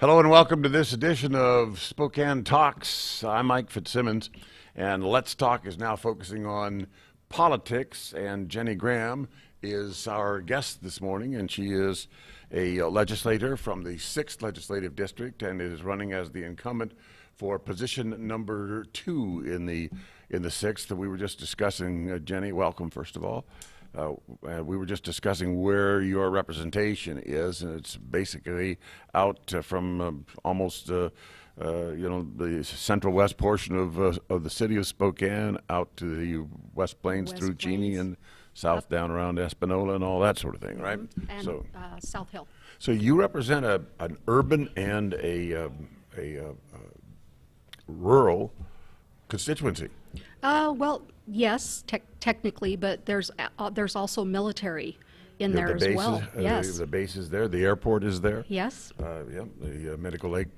Hello and welcome to this edition of Spokane Talks. I'm Mike Fitzsimmons, and Let's Talk is now focusing on politics, and Jenny Graham is our guest this morning, and she is a legislator from the 6th Legislative District and is running as the incumbent for position number 2 in the 6th. We were just discussing, Jenny, welcome first of all. We were just discussing where your representation is, and it's basically out from almost, the central west portion of the city of Spokane out to the West Plains through Cheney and south down around Espanola and all that sort of thing, right? And South Hill. So you represent an urban and a rural constituency. Well, yes, technically, but there's also military in there as well. Yes. The base is there. The airport is there. Yes. The Medical Lake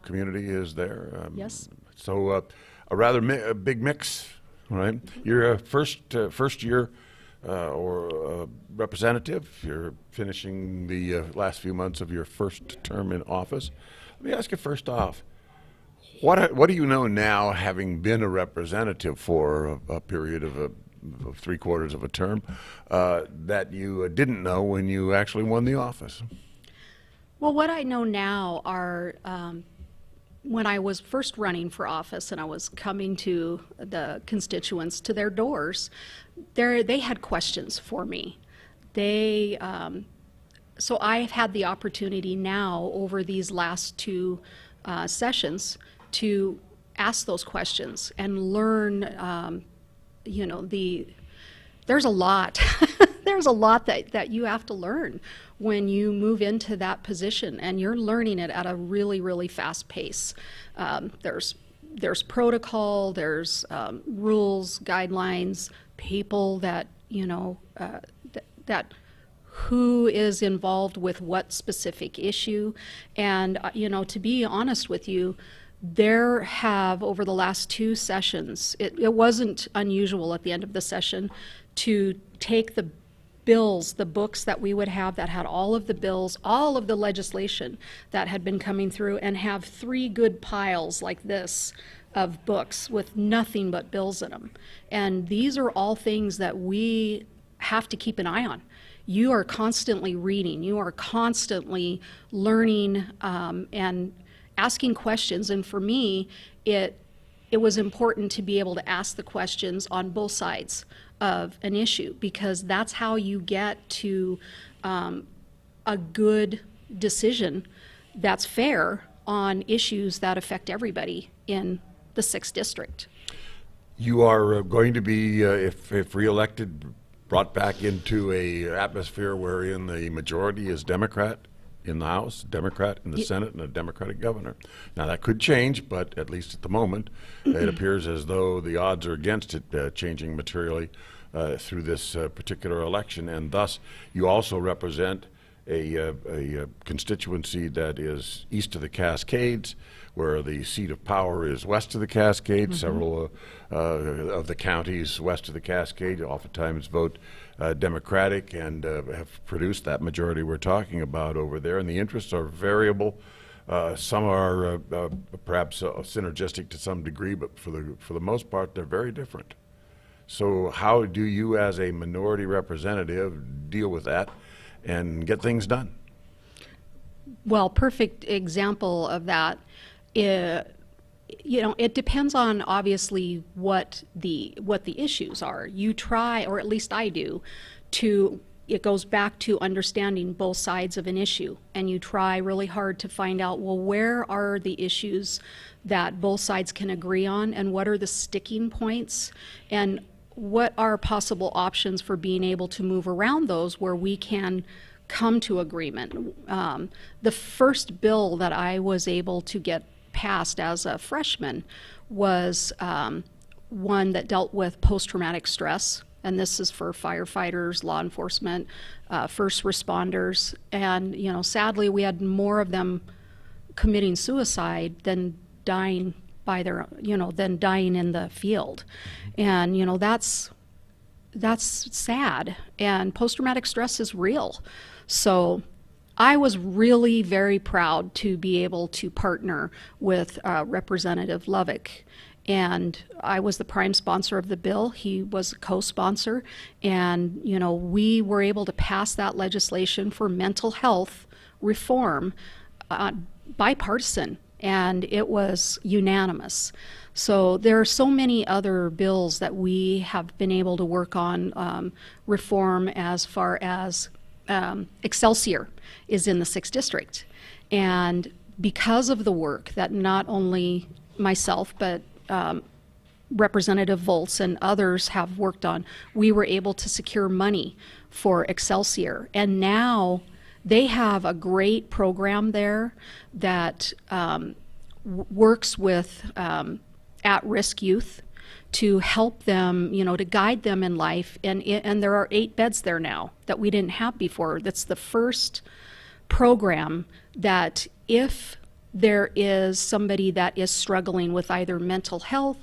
community is there. Yes. So a rather big mix, right? You're a first year representative. You're finishing the last few months of your first term in office. Let me ask you first off. What do you know now, having been a representative for a period of 3/4 of a term, that you didn't know when you actually won the office? Well, what I know now are when I was first running for office and I was coming to the constituents, to their doors, they had questions for me. So I've had the opportunity now over these last 2 sessions to ask those questions and learn, there's a lot, there's a lot that you have to learn when you move into that position, and you're learning it at a really, really fast pace. There's protocol, there's rules, guidelines, people that, that who is involved with what specific issue. And, to be honest with you, there have, over the last 2 sessions, it wasn't unusual at the end of the session to take the bills, the books that we would have that had all of the bills, all of the legislation that had been coming through, and have 3 good piles like this of books with nothing but bills in them. And these are all things that we have to keep an eye on. You are constantly reading, you are constantly learning, and asking questions. And for me, it was important to be able to ask the questions on both sides of an issue, because that's how you get to a good decision that's fair on issues that affect everybody in the 6th district. You are going to be, if reelected, brought back into a atmosphere wherein the majority is Democrat in the House, Democrat in the Senate, and a Democratic governor. Now that could change, but at least at the moment, it appears as though the odds are against it changing materially through this particular election. And thus, you also represent a constituency that is east of the Cascades, where the seat of power is west of the Cascades. Several of the counties west of the Cascades oftentimes vote Democratic and have produced that majority we're talking about over there. And the interests are variable. Some are perhaps synergistic to some degree, but for the most part, they're very different. So how do you, as a minority representative, deal with that and get things done? Well, perfect example of that. It depends on obviously what the issues are. You try, or at least I do, it goes back to understanding both sides of an issue, and you try really hard to find out, well, where are the issues that both sides can agree on, and what are the sticking points, and what are possible options for being able to move around those where we can come to agreement. The first bill that I was able to get passed as a freshman was one that dealt with post-traumatic stress, and this is for firefighters, law enforcement, first responders, and sadly we had more of them committing suicide than dying by their than dying in the field. And that's sad, and post-traumatic stress is real. So I was really very proud to be able to partner with Representative Lovick. And I was the prime sponsor of the bill. He was a co-sponsor. And, you know, we were able to pass that legislation for mental health reform bipartisan. And it was unanimous. So there are so many other bills that we have been able to work on, reform as far as Excelsior is in the 6th District. And because of the work that not only myself, but Representative Volz and others have worked on, we were able to secure money for Excelsior. And now they have a great program there that works with at-risk youth to help them, you know, to guide them in life. And there are 8 beds there now that we didn't have before. That's the first program that if there is somebody that is struggling with either mental health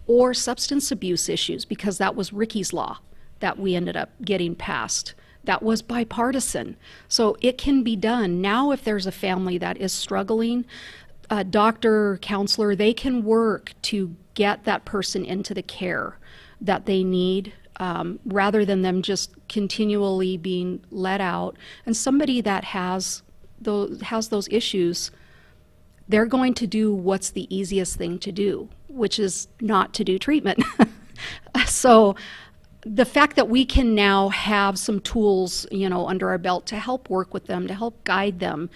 or substance abuse issues, because that was Ricky's Law that we ended up getting passed. That was bipartisan. So it can be done. Now if there's a family that is struggling, a doctor, counselor, they can work to get that person into the care that they need, rather than them just continually being let out. And somebody that has those issues, they're going to do what's the easiest thing to do, which is not to do treatment. So the fact that we can now have some tools, you know, under our belt to help work with them, to help guide them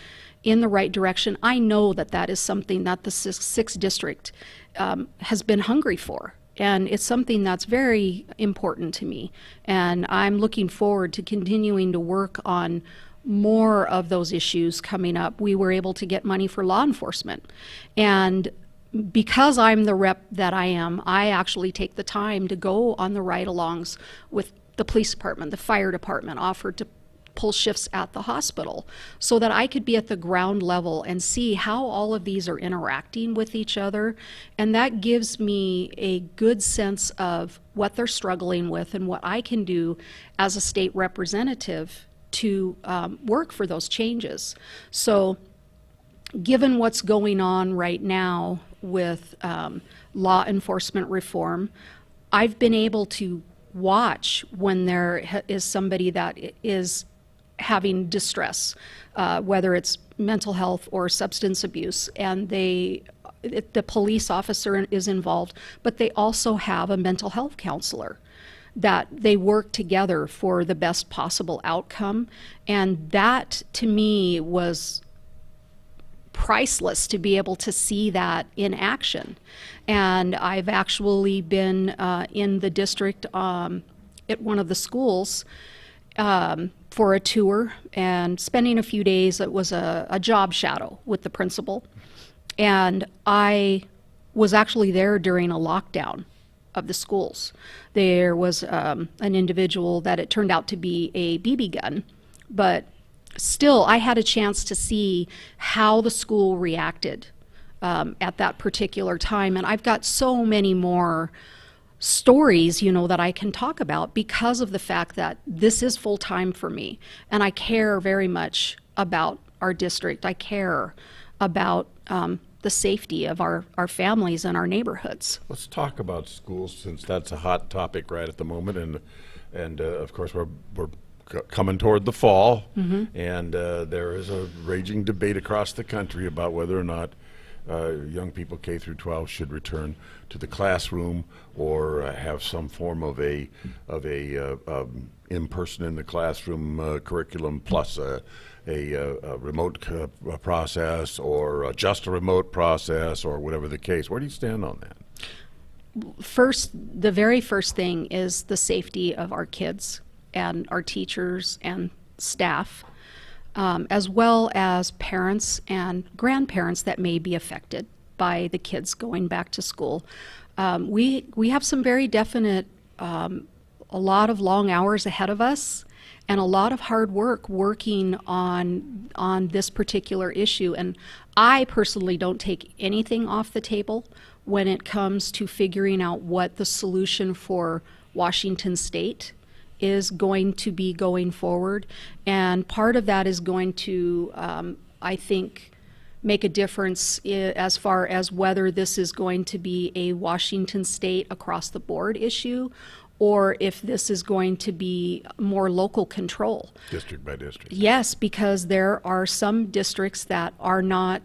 in the right direction, I know that that is something that the 6th District has been hungry for. And it's something that's very important to me. And I'm looking forward to continuing to work on more of those issues coming up. We were able to get money for law enforcement. And because I'm the rep that I am, I actually take the time to go on the ride-alongs with the police department, the fire department, offered to pull shifts at the hospital so that I could be at the ground level and see how all of these are interacting with each other. And that gives me a good sense of what they're struggling with and what I can do as a state representative to work for those changes. So given what's going on right now with law enforcement reform, I've been able to watch when there is somebody that is having distress, whether it's mental health or substance abuse, and the police officer is involved, but they also have a mental health counselor that they work together for the best possible outcome. And that, to me, was priceless to be able to see that in action. And I've actually been in the district at one of the schools for a tour and spending a few days. It was a job shadow with the principal. And I was actually there during a lockdown of the schools. There was an individual that it turned out to be a BB gun, but still I had a chance to see how the school reacted at that particular time. And I've got so many more stories, you know, that I can talk about because of the fact that this is full time for me. And I care very much about our district. I care about the safety of our families and our neighborhoods. Let's talk about schools, since that's a hot topic right at the moment, and of course we're coming toward the fall, and there is a raging debate across the country about whether or not young people K through 12 should return to the classroom or have some form of a in-person in the classroom curriculum plus a remote process, or just a remote process, or whatever the case. Where do you stand on that? First, the very first thing is the safety of our kids and our teachers and staff, as well as parents and grandparents that may be affected by the kids going back to school. We have some very definite, a lot of long hours ahead of us, and a lot of hard work working on this particular issue. And I personally don't take anything off the table when it comes to figuring out what the solution for Washington State is going to be going forward. And part of that is going to, I think, make a difference as far as whether this is going to be a Washington state across the board issue, or if this is going to be more local control. District by district. Yes, because there are some districts that are not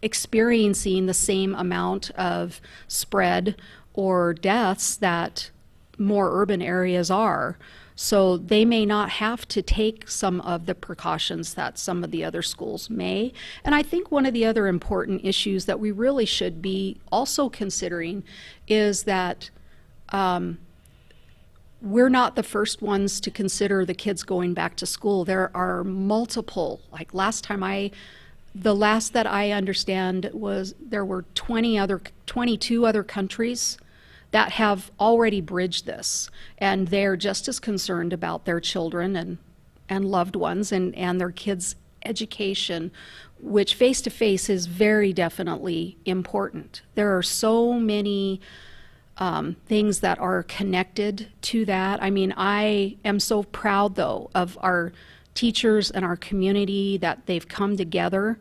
experiencing the same amount of spread or deaths that more urban areas are. So they may not have to take some of the precautions that some of the other schools may. And I think one of the other important issues that we really should be also considering is that we're not the first ones to consider the kids going back to school. There are multiple, like the last that I understand was there were 22 other countries that have already bridged this, and they're just as concerned about their children and loved ones and their kids' education, which face-to-face is very definitely important. There are so many things that are connected to that. I mean, I am so proud, though, of our teachers and our community that they've come together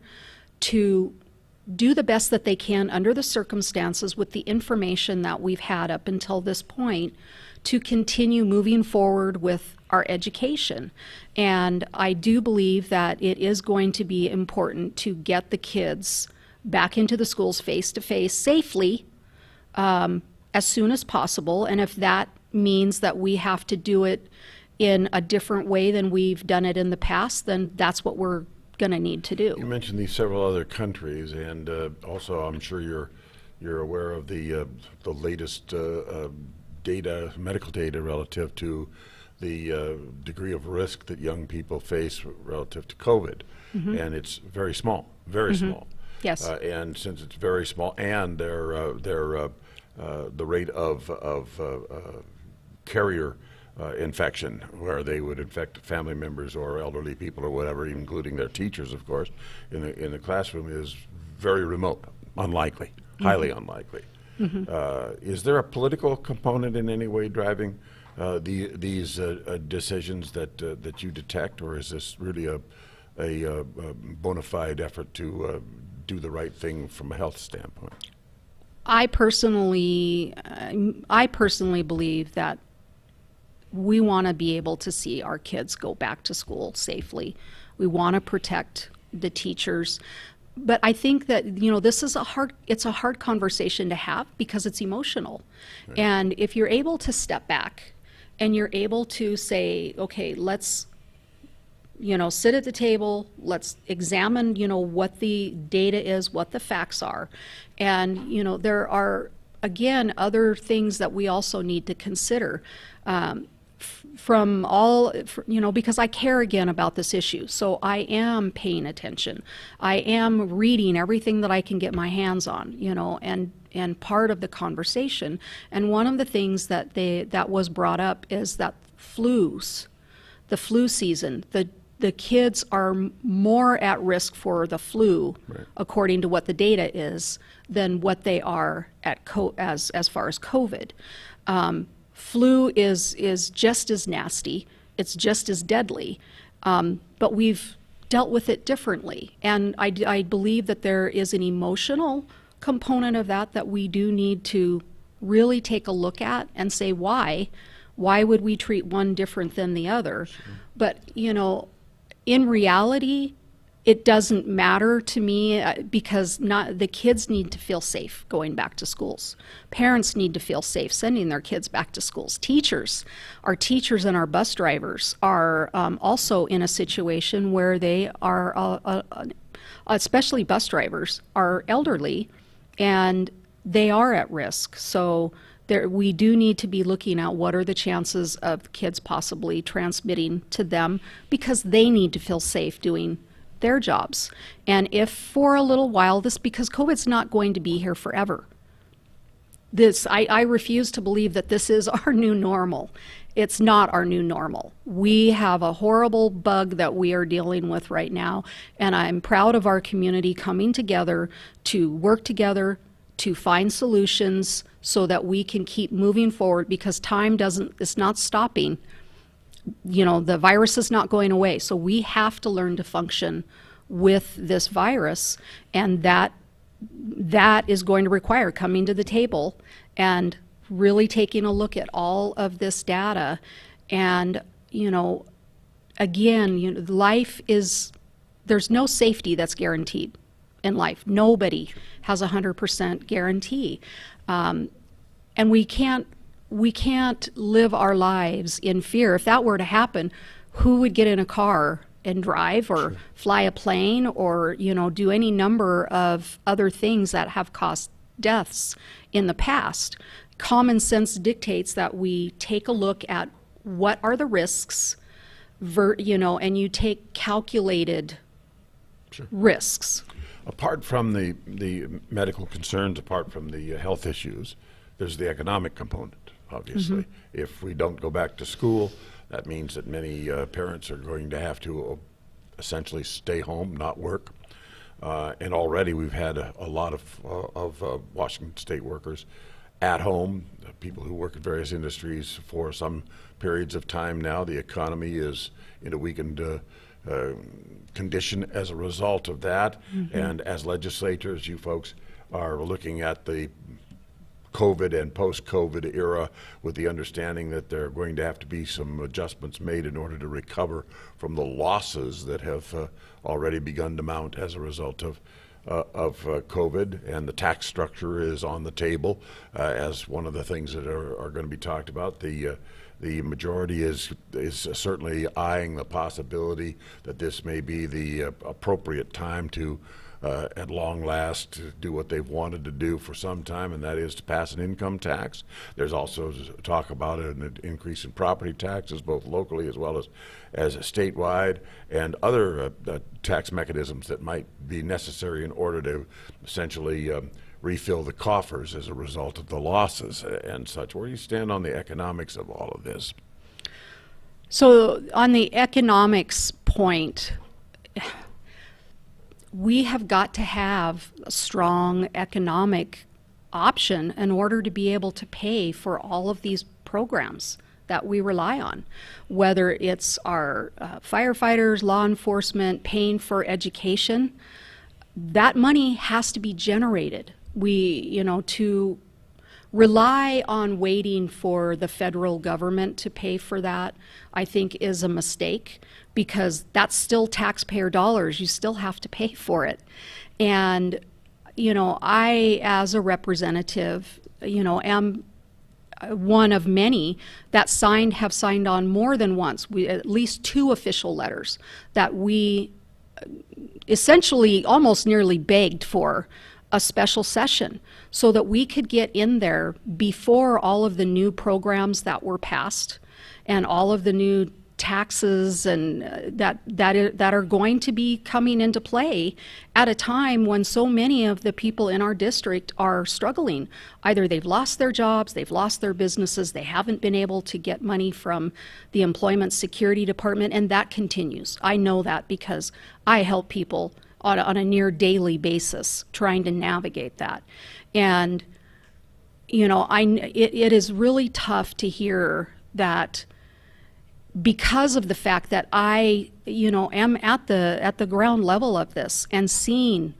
to do the best that they can under the circumstances with the information that we've had up until this point to continue moving forward with our education. And I do believe that it is going to be important to get the kids back into the schools face-to-face safely as soon as possible. And if that means that we have to do it in a different way than we've done it in the past, then that's what we're going to need to do. You mentioned these several other countries, and also I'm sure you're aware of the latest data, medical data relative to the degree of risk that young people face relative to COVID, and it's very small, very small. Yes. And since it's very small, and the rate of carrier infection, where they would infect family members or elderly people or whatever, including their teachers, of course, in the classroom, is very remote, unlikely, highly unlikely. Is there a political component in any way driving these decisions that you detect, or is this really a bona fide effort to do the right thing from a health standpoint? I personally believe that we want to be able to see our kids go back to school safely. We want to protect the teachers. But I think that, this is it's a hard conversation to have because it's emotional. Right. And if you're able to step back and you're able to say, okay, let's, sit at the table, let's examine, what the data is, what the facts are. And, there are, again, other things that we also need to consider. Because I care again about this issue. So I am paying attention. I am reading everything that I can get my hands on, and part of the conversation. And one of the things that was brought up is that the flu season, the kids are more at risk for the flu, right, according to what the data is, than what they are at as far as COVID. Flu is just as nasty, it's just as deadly, but we've dealt with it differently. And I believe that there is an emotional component of that we do need to really take a look at and say, why would we treat one different than the other? Sure. But, in reality, it doesn't matter to me because the kids need to feel safe going back to schools. Parents need to feel safe sending their kids back to schools. Our teachers and our bus drivers are also in a situation where they are, especially bus drivers, are elderly and they are at risk. So we do need to be looking at what are the chances of kids possibly transmitting to them because they need to feel safe doing their jobs. And if for a little while because COVID's not going to be here forever. I refuse to believe that this is our new normal. It's not our new normal. We have a horrible bug that we are dealing with right now, and I'm proud of our community coming together to work together to find solutions so that we can keep moving forward because time is not stopping the virus is not going away. So we have to learn to function with this virus, and that is going to require coming to the table and really taking a look at all of this data. And, again, life is, there's no safety that's guaranteed in life. Nobody has 100% guarantee. And we can't live our lives in fear. If that were to happen, who would get in a car and drive, or fly a plane, or do any number of other things that have caused deaths in the past? Common sense dictates that we take a look at what are the risks, and you take calculated risks. Apart from the medical concerns, apart from the health issues, there's the economic component, obviously. If we don't go back to school, that means that many parents are going to have to essentially stay home, not work. And already we've had a lot of Washington State workers at home, people who work in various industries for some periods of time now. The economy is in a weakened condition as a result of that. And as legislators, you folks are looking at the COVID and post-COVID era with the understanding that there are going to have to be some adjustments made in order to recover from the losses that have already begun to mount as a result of COVID. And the tax structure is on the table as one of the things that are going to be talked about. The majority is certainly eyeing the possibility that this may be the appropriate time to at long last do what they've wanted to do for some time, and that is to pass an income tax. There's also talk about an increase in property taxes, both locally as well as statewide, and other tax mechanisms that might be necessary in order to essentially refill the coffers as a result of the losses and such. Where do you stand on the economics of all of this? So on the economics point, we have got to have a strong economic option in order to be able to pay for all of these programs that we rely on, whether it's our firefighters, law enforcement, paying for education. That money has to be generated. To rely on waiting for the federal government to pay for that, I think, is a mistake, because that's still taxpayer dollars. You still have to pay for it. And, I, as a representative, am one of many that have signed on more than once, at least 2 official letters that we essentially almost nearly begged for a special session so that we could get in there before all of the new programs that were passed and all of the new taxes and that are going to be coming into play at a time when so many of the people in our district are struggling. Either they've lost their jobs, they've lost their businesses, they haven't been able to get money from the Employment Security Department, and that continues. I know that because I help people on a near daily basis trying to navigate that. And it is really tough to hear that, because of the fact that I, am at the ground level of this and seeing,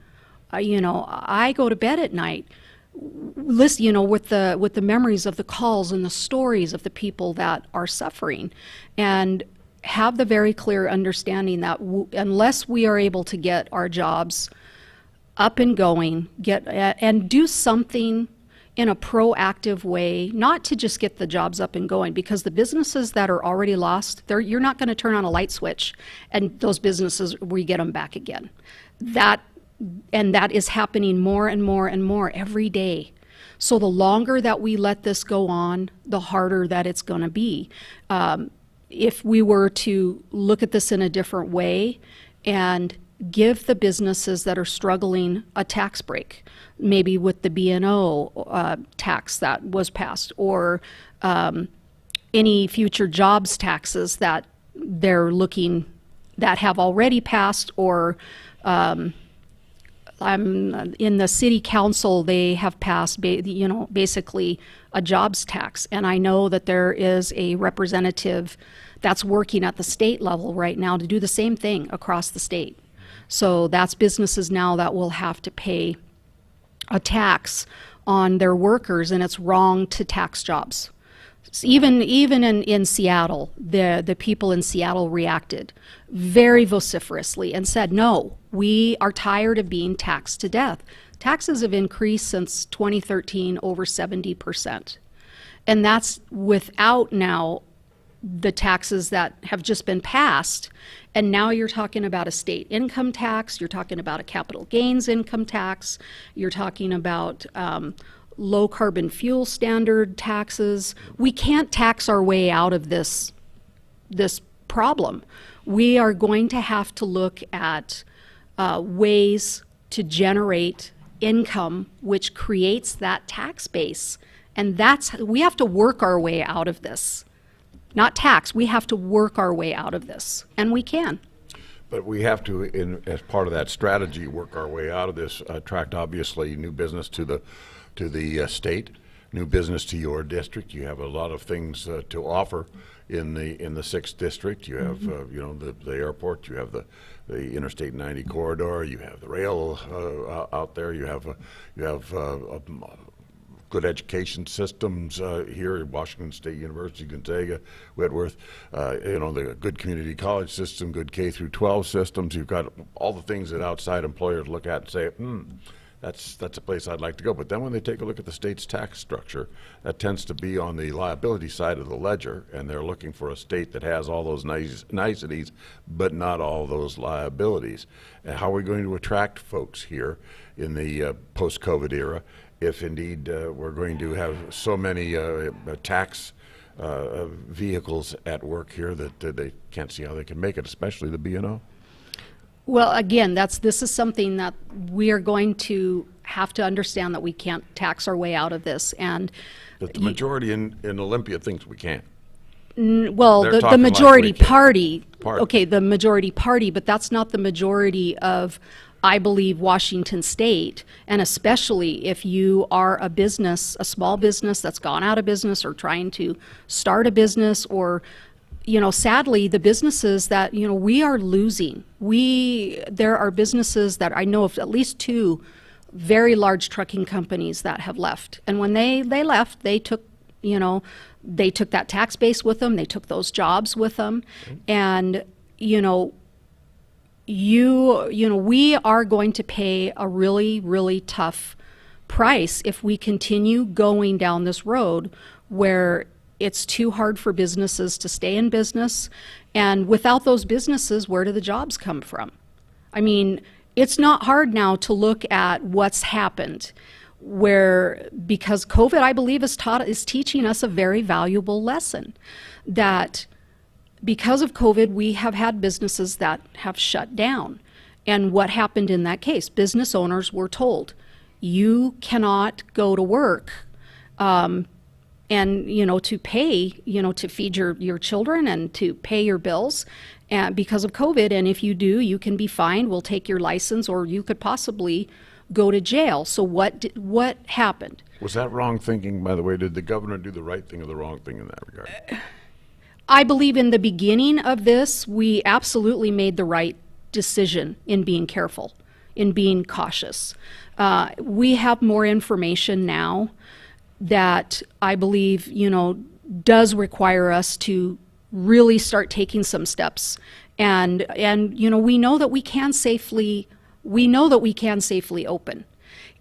I go to bed at night, with the memories of the calls and the stories of the people that are suffering, and have the very clear understanding that unless we are able to get our jobs up and going, and do something in a proactive way, not to just get the jobs up and going, because the businesses that are already lost, you're not going to turn on a light switch and those businesses, we get them back again. That is happening more and more and more every day. So the longer that we let this go on, the harder that it's going to be. If we were to look at this in a different way and give the businesses that are struggling a tax break, maybe with the B&O tax that was passed, or any future jobs taxes that they're looking, that have already passed, or in the city council, they have passed, basically a jobs tax. And I know that there is a representative that's working at the state level right now to do the same thing across the state. So that's businesses now that will have to pay a tax on their workers, and it's wrong to tax jobs. Even in Seattle, the people in Seattle reacted very vociferously and said, no, we are tired of being taxed to death. Taxes have increased since 2013 over 70%. And that's without now the taxes that have just been passed. And now you're talking about a state income tax, you're talking about a capital gains income tax, you're talking about low carbon fuel standard taxes. We can't tax our way out of this problem. We are going to have to look at ways to generate income which creates that tax base. And we have to work our way out of this. Not tax, we have to work our way out of this, and we can. But we have to, as part of that strategy, work our way out of this, attract obviously new business to the state, new business to your district. You have a lot of things to offer in the 6th district. You have the airport, you have the Interstate 90 corridor, you have the rail out there, you have good education systems here at Washington State University, Gonzaga, Whitworth, the good community college system, good K through 12 systems. You've got all the things that outside employers look at and say, that's a place I'd like to go. But then when they take a look at the state's tax structure, that tends to be on the liability side of the ledger, and they're looking for a state that has all those niceties, but not all those liabilities. And how are we going to attract folks here in the post-COVID era if indeed we're going to have so many tax vehicles at work here that they can't see how they can make it, especially the B&O? Well, again, this is something that we are going to have to understand, that we can't tax our way out of this. And but the majority in Olympia thinks we can. Well, the majority party, okay, the majority party, but that's not the majority of, I believe, Washington State, and especially if you are a small business that's gone out of business or trying to start a business, or sadly, the businesses that, we are losing. There are businesses that I know of, at least 2 very large trucking companies that have left. And when they left, they took that tax base with them, they took those jobs with them. And, we are going to pay a really, really tough price if we continue going down this road where it's too hard for businesses to stay in business. And without those businesses, where do the jobs come from? I mean, it's not hard now to look at what's happened, because COVID, I believe, is teaching us a very valuable lesson, that because of COVID, we have had businesses that have shut down. And what happened in that case? Business owners were told, you cannot go to work and to pay, to feed your children and to pay your bills because of COVID. And if you do, you can be fined, we'll take your license, or you could possibly go to jail. So what happened? Was that wrong thinking, by the way? Did the governor do the right thing or the wrong thing in that regard? I believe in the beginning of this, we absolutely made the right decision in being careful, in being cautious. We have more information now that I believe, does require us to really start taking some steps. And we know that we can safely open.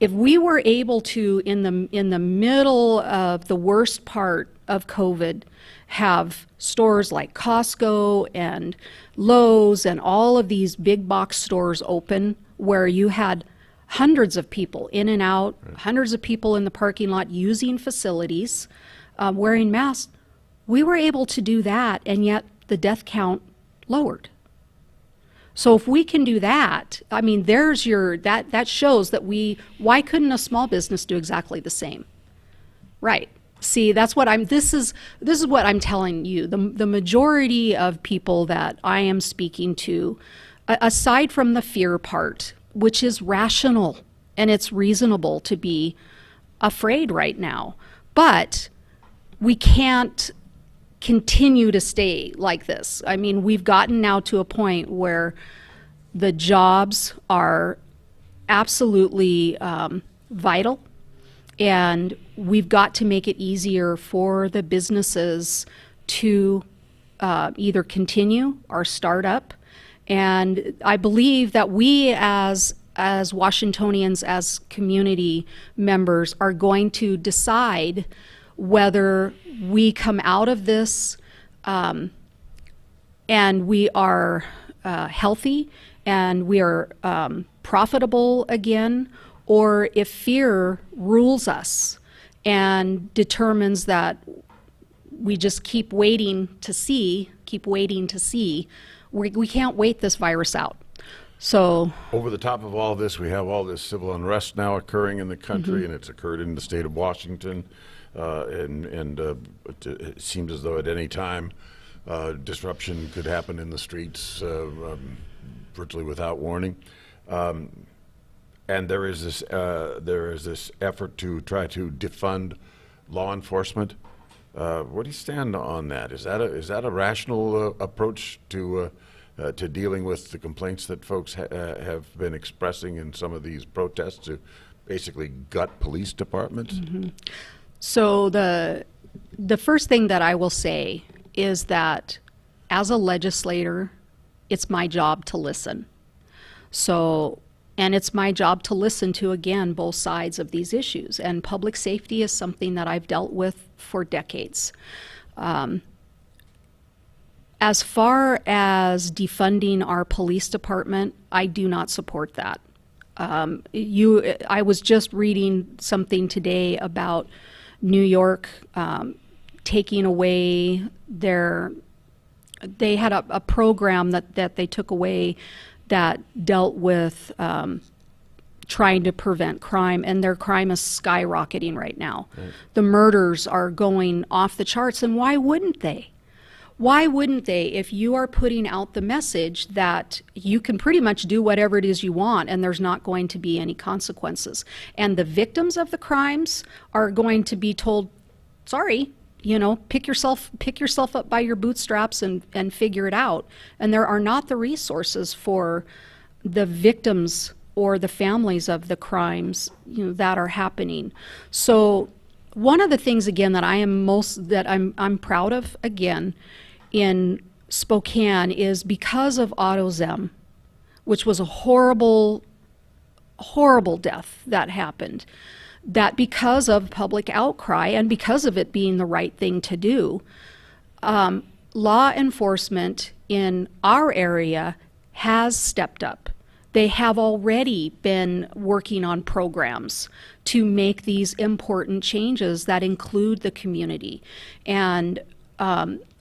If we were able to, in the middle of the worst part of COVID, have stores like Costco and Lowe's and all of these big box stores open, where you had hundreds of people in and out, hundreds of people in the parking lot using facilities, wearing masks, we were able to do that, and yet the death count lowered. So if we can do that, I mean, that shows that why couldn't a small business do exactly the same? Right. See, this is what I'm telling you. The majority of people that I am speaking to, aside from the fear part, which is rational, and it's reasonable to be afraid right now. But we can't continue to stay like this. I mean, we've gotten now to a point where the jobs are absolutely vital, and we've got to make it easier for the businesses to either continue or start up. And I believe that we as Washingtonians, as community members, are going to decide whether we come out of this and we are healthy and we are profitable again, or if fear rules us and determines that we just keep waiting to see, we can't wait this virus out. So over the top of all this, we have all this civil unrest now occurring in the country, and it's occurred in the state of Washington. It seems as though at any time disruption could happen in the streets virtually without warning. And there is this effort to try to defund law enforcement. Where do you stand on that? Is that a rational approach to dealing with the complaints that folks have been expressing in some of these protests to basically gut police departments? Mm-hmm. So the first thing that I will say is that as a legislator, it's my job to listen. And it's my job to listen to, again, both sides of these issues. And public safety is something that I've dealt with for decades. As far as defunding our police department, I do not support that. I was just reading something today about New York taking away they had a program that they took away that dealt with trying to prevent crime, and their crime is skyrocketing right now. Right. The murders are going off the charts, and why wouldn't they? Why wouldn't they, if you are putting out the message that you can pretty much do whatever it is you want and there's not going to be any consequences? And the victims of the crimes are going to be told, sorry, pick yourself up by your bootstraps and figure it out. And there are not the resources for the victims or the families of the crimes that are happening. So one of the things, again, that I'm proud of, again, in Spokane is because of Otto Zem, which was a horrible, horrible death that happened, that because of public outcry and because of it being the right thing to do, law enforcement in our area has stepped up. They have already been working on programs to make these important changes that include the community. And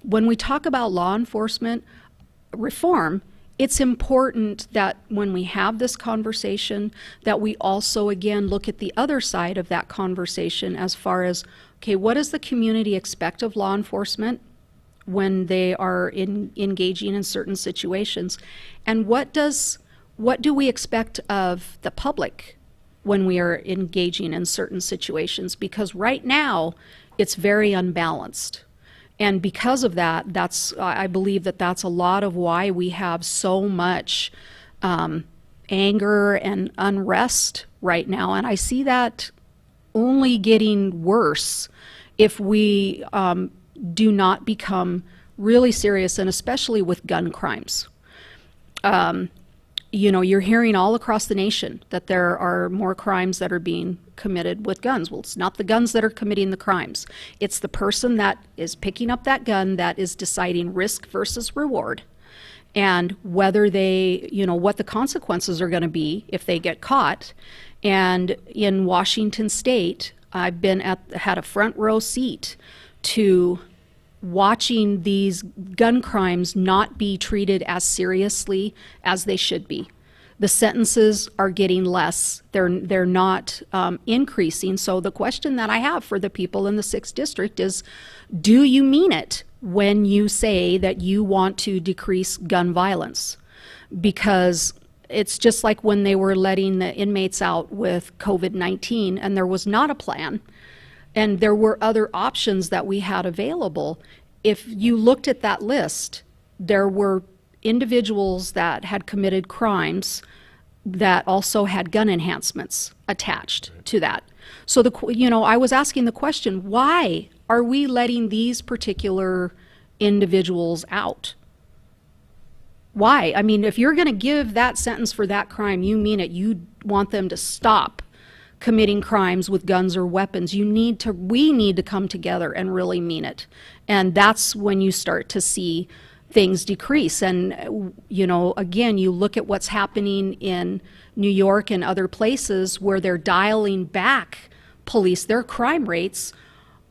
when we talk about law enforcement reform, it's important that when we have this conversation, that we also, again, look at the other side of that conversation as far as, okay, what does the community expect of law enforcement when they are engaging in certain situations? And what do we expect of the public when we are engaging in certain situations? Because right now, it's very unbalanced. And because of that, I believe that's a lot of why we have so much anger and unrest right now. And I see that only getting worse if we do not become really serious, and especially with gun crimes. You're hearing all across the nation that there are more crimes that are being committed with guns. Well, it's not the guns that are committing the crimes. It's the person that is picking up that gun that is deciding risk versus reward, and whether they, what the consequences are going to be if they get caught. And in Washington State, I've had a front row seat to watching these gun crimes not be treated as seriously as they should be. The sentences are getting less. They're not increasing. So the question that I have for the people in the 6th District is, do you mean it when you say that you want to decrease gun violence? Because it's just like when they were letting the inmates out with COVID-19 and there was not a plan and there were other options that we had available. If you looked at that list, there were individuals that had committed crimes that also had gun enhancements attached to that. So I was asking the question, why are we letting these particular individuals out? Why? I mean, if you're going to give that sentence for that crime, you mean it. You want them to stop committing crimes with guns or weapons. We need to come together and really mean it. And that's when you start to see things decrease. And, again, you look at what's happening in New York and other places where they're dialing back police. Their crime rates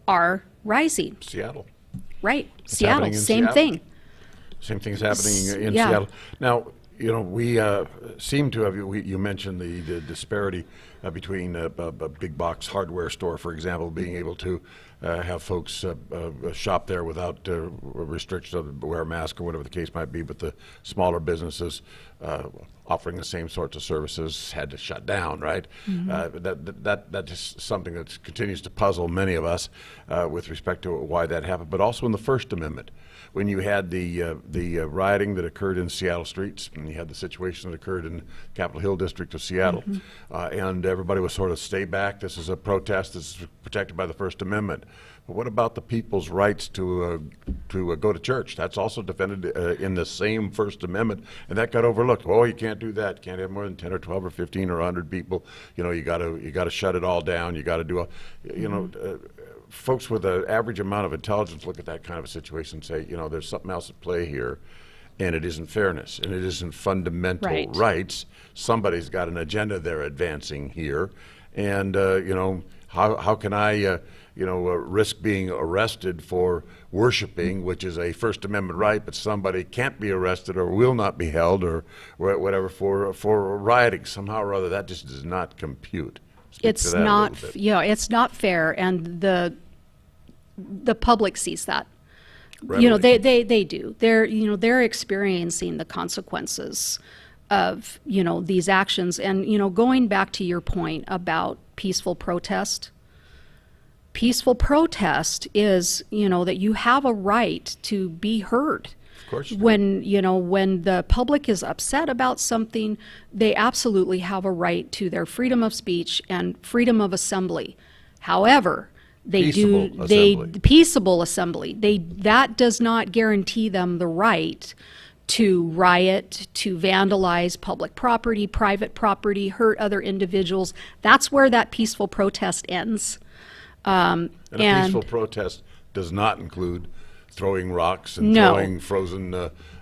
are rising. Seattle. Right. It's Seattle, happening in same Seattle. thing. Same thing's happening in Yeah. Seattle. Now, we seem to have, you mentioned the disparity between a big box hardware store, for example, being able to have folks shop there without restrictions of wear a mask or whatever the case might be, but the smaller businesses offering the same sorts of services had to shut down, right? That is something that continues to puzzle many of us with respect to why that happened, but also in the First Amendment. When you had the rioting that occurred in Seattle streets, and you had the situation that occurred in Capitol Hill district of Seattle, and everybody was sort of stay back. This is a protest. This is protected by the First Amendment. But what about the people's rights to go to church? That's also defended in the same First Amendment, and that got overlooked. Oh, you can't do that. Can't have more than 10 or 12 or 15 or 100 people. You got to shut it all down. You got to do folks with an average amount of intelligence look at that kind of a situation and say, there's something else at play here, and it isn't fairness, and it isn't fundamental rights. Somebody's got an agenda they're advancing here, and how can I risk being arrested for worshiping, which is a First Amendment right, but somebody can't be arrested or will not be held or whatever for rioting somehow or other? That just does not compute. It's not fair, and the public sees that. Readily. They do. They're experiencing the consequences of these actions. And going back to your point about peaceful protest is that you have a right to be heard. Of course you do. When the public is upset about something, they absolutely have a right to their freedom of speech and freedom of assembly. However, peaceable assembly. That does not guarantee them the right to riot, to vandalize public property, private property, hurt other individuals. That's where that peaceful protest ends. And a peaceful protest does not include throwing rocks and No. throwing frozen,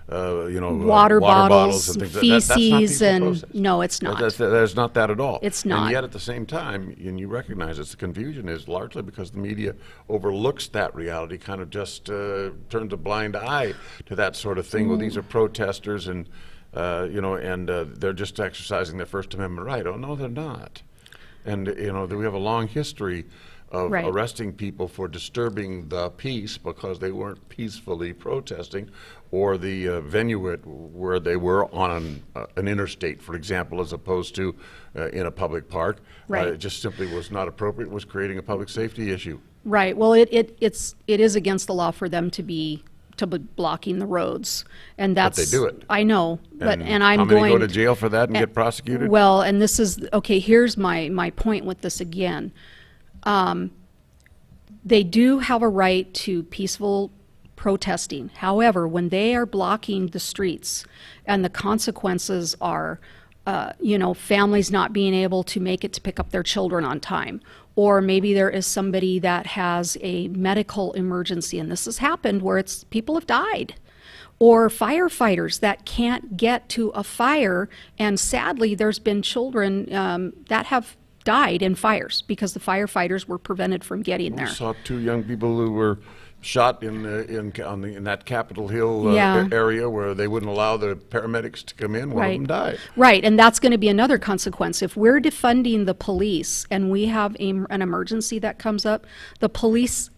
water bottles, and things feces, that's not peaceful and protest. no, it's not. There's not that at all. It's not. And yet at the same time, and you recognize this, the confusion is largely because the media overlooks that reality, kind of just turns a blind eye to that sort of thing. Well, these are protesters, and they're just exercising their First Amendment right. Oh no, they're not. And we have a long history of arresting people for disturbing the peace because they weren't peacefully protesting, or the venue where they were on an interstate, for example, as opposed to in a public park. It just simply was not appropriate. It was creating a public safety issue. Right. Well, it is against the law for them to be blocking the roads, and that's. But they do it. I know, and I'm how many going go to jail for that and get prosecuted? Well, and this is okay. Here's my point with this again. They do have a right to peaceful protesting. However, when they are blocking the streets and the consequences are, families not being able to make it to pick up their children on time, or maybe there is somebody that has a medical emergency, and this has happened where people have died, or firefighters that can't get to a fire, and sadly there's been children that have died in fires because the firefighters were prevented from getting there. We saw 2 young people who were shot in that Capitol Hill area where they wouldn't allow the paramedics to come in. One of them died. Right, and that's going to be another consequence. If we're defunding the police and we have an emergency that comes up, the police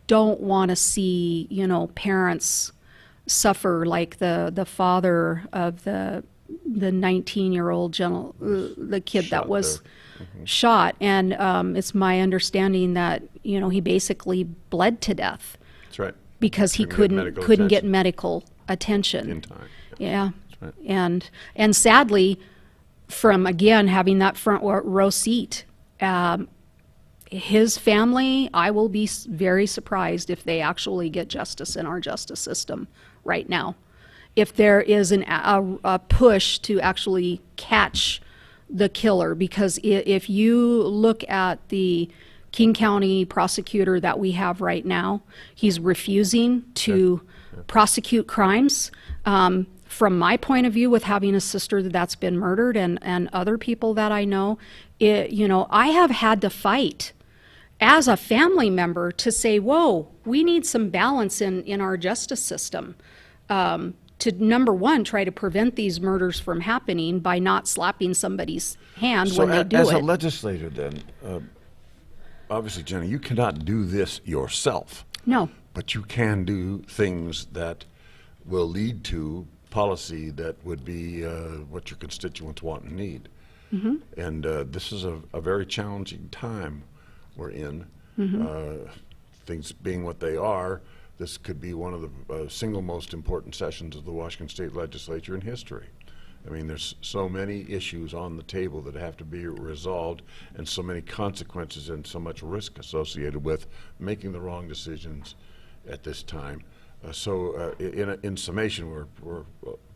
don't want to see, parents suffer like the father of the the 19-year-old the kid that Shot was there. shot, and it's my understanding that he basically bled to death That's right. because he couldn't get medical attention In time. Yeah, right. and sadly, from again having that front row seat, his family, I will be very surprised if they actually get justice in our justice system right now. If there is a push to actually catch the killer, because if you look at the King County prosecutor that we have right now, he's refusing to prosecute crimes. From my point of view, with having a sister that's been murdered and other people that I know, I have had to fight as a family member to say, whoa, we need some balance in our justice system. To number one, try to prevent these murders from happening by not slapping somebody's hand when they do as a it. legislator then, obviously, Jenny, you cannot do this yourself. No. But you can do things that will lead to policy that would be what your constituents want and need. Mm-hmm. And this is a very challenging time we're in. Things being what they are, this could be one of the single most important sessions of the Washington State Legislature in history. I mean, there's so many issues on the table that have to be resolved, and so many consequences and so much risk associated with making the wrong decisions at this time. In summation, we're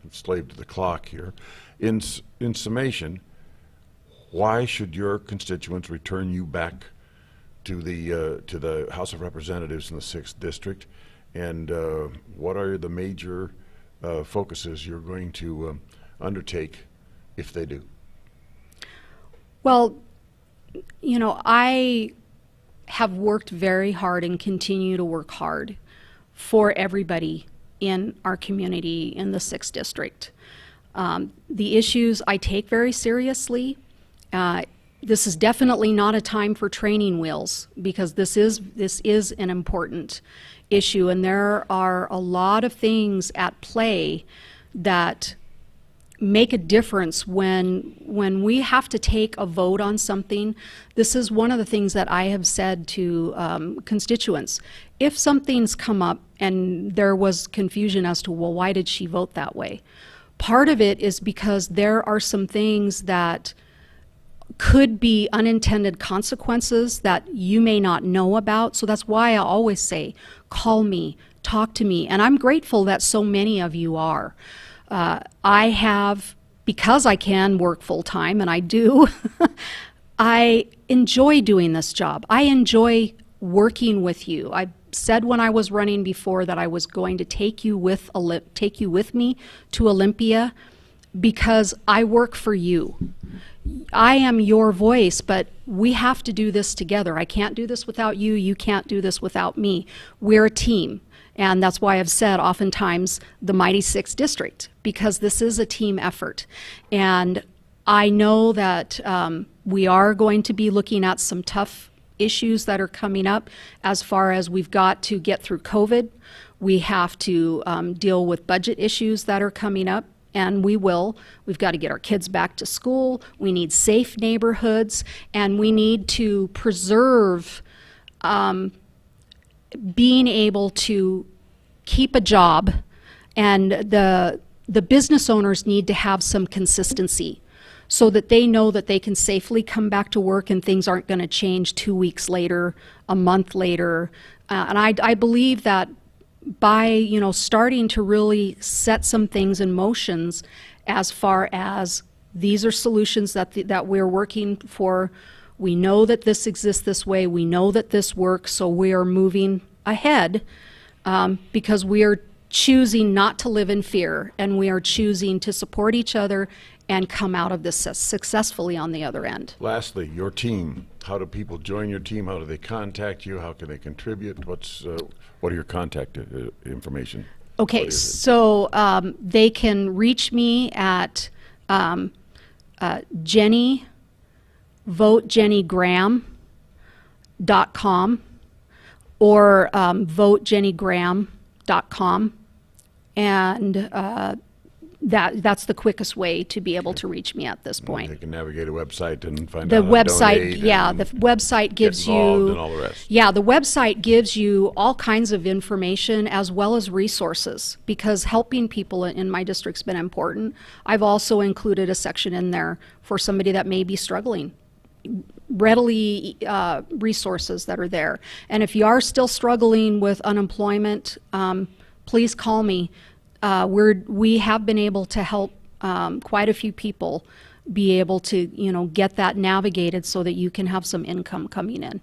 enslaved to the clock here. In summation, why should your constituents return you back to the House of Representatives in the 6th District, and what are the major focuses you're going to undertake if they do? Well, I have worked very hard and continue to work hard for everybody in our community in the 6th District. The issues I take very seriously. This is definitely not a time for training wheels, because this is an important issue, and there are a lot of things at play that make a difference when we have to take a vote on something. This is one of the things that I have said to constituents. If something's come up and there was confusion as to, well, why did she vote that way? Part of it is because there are some things that could be unintended consequences that you may not know about. So that's why I always say, call me, talk to me. And I'm grateful that so many of you are. I have, because I can work full-time, and I do, I enjoy doing this job. I enjoy working with you. I said when I was running before that I was going to take you with me to Olympia, because I work for you. I am your voice, but we have to do this together. I can't do this without you. You can't do this without me. We're a team. And that's why I've said oftentimes the mighty 6th District, because this is a team effort. And I know that we are going to be looking at some tough issues that are coming up, as far as we've got to get through COVID. We have to deal with budget issues that are coming up. And we will. We've got to get our kids back to school. We need safe neighborhoods, and we need to preserve being able to keep a job, and the business owners need to have some consistency so that they know that they can safely come back to work and things aren't going to change 2 weeks later, a month later. And I believe that by starting to really set some things in motions, as far as these are solutions that we're working for. We know that this exists this way. We know that this works, so we are moving ahead because we are choosing not to live in fear, and we are choosing to support each other and come out of this successfully on the other end. Lastly, your team. How do people join your team? How do they contact you? How can they contribute? What are your contact information? Okay, so they can reach me at Jenny, votejennygraham.com or votejennygraham.com, and that's the quickest way to be able to reach me at this They point. can navigate a website and find The out how to website, donate yeah, and the website gives involved you, and all the rest. yeah, the website gives you all kinds of information as well as resources, because helping people in my district's been important. I've also included a section in there for somebody that may be struggling, readily resources that are there. And if you are still struggling with unemployment, please call me. We have been able to help quite a few people be able to, get that navigated so that you can have some income coming in.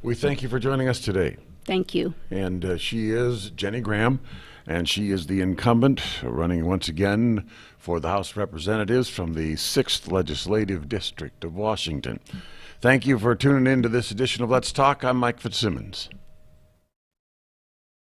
We thank you for joining us today. Thank you. And she is Jenny Graham, and she is the incumbent running once again for the House of Representatives from the 6th Legislative District of Washington. Thank you for tuning in to this edition of Let's Talk. I'm Mike Fitzsimmons.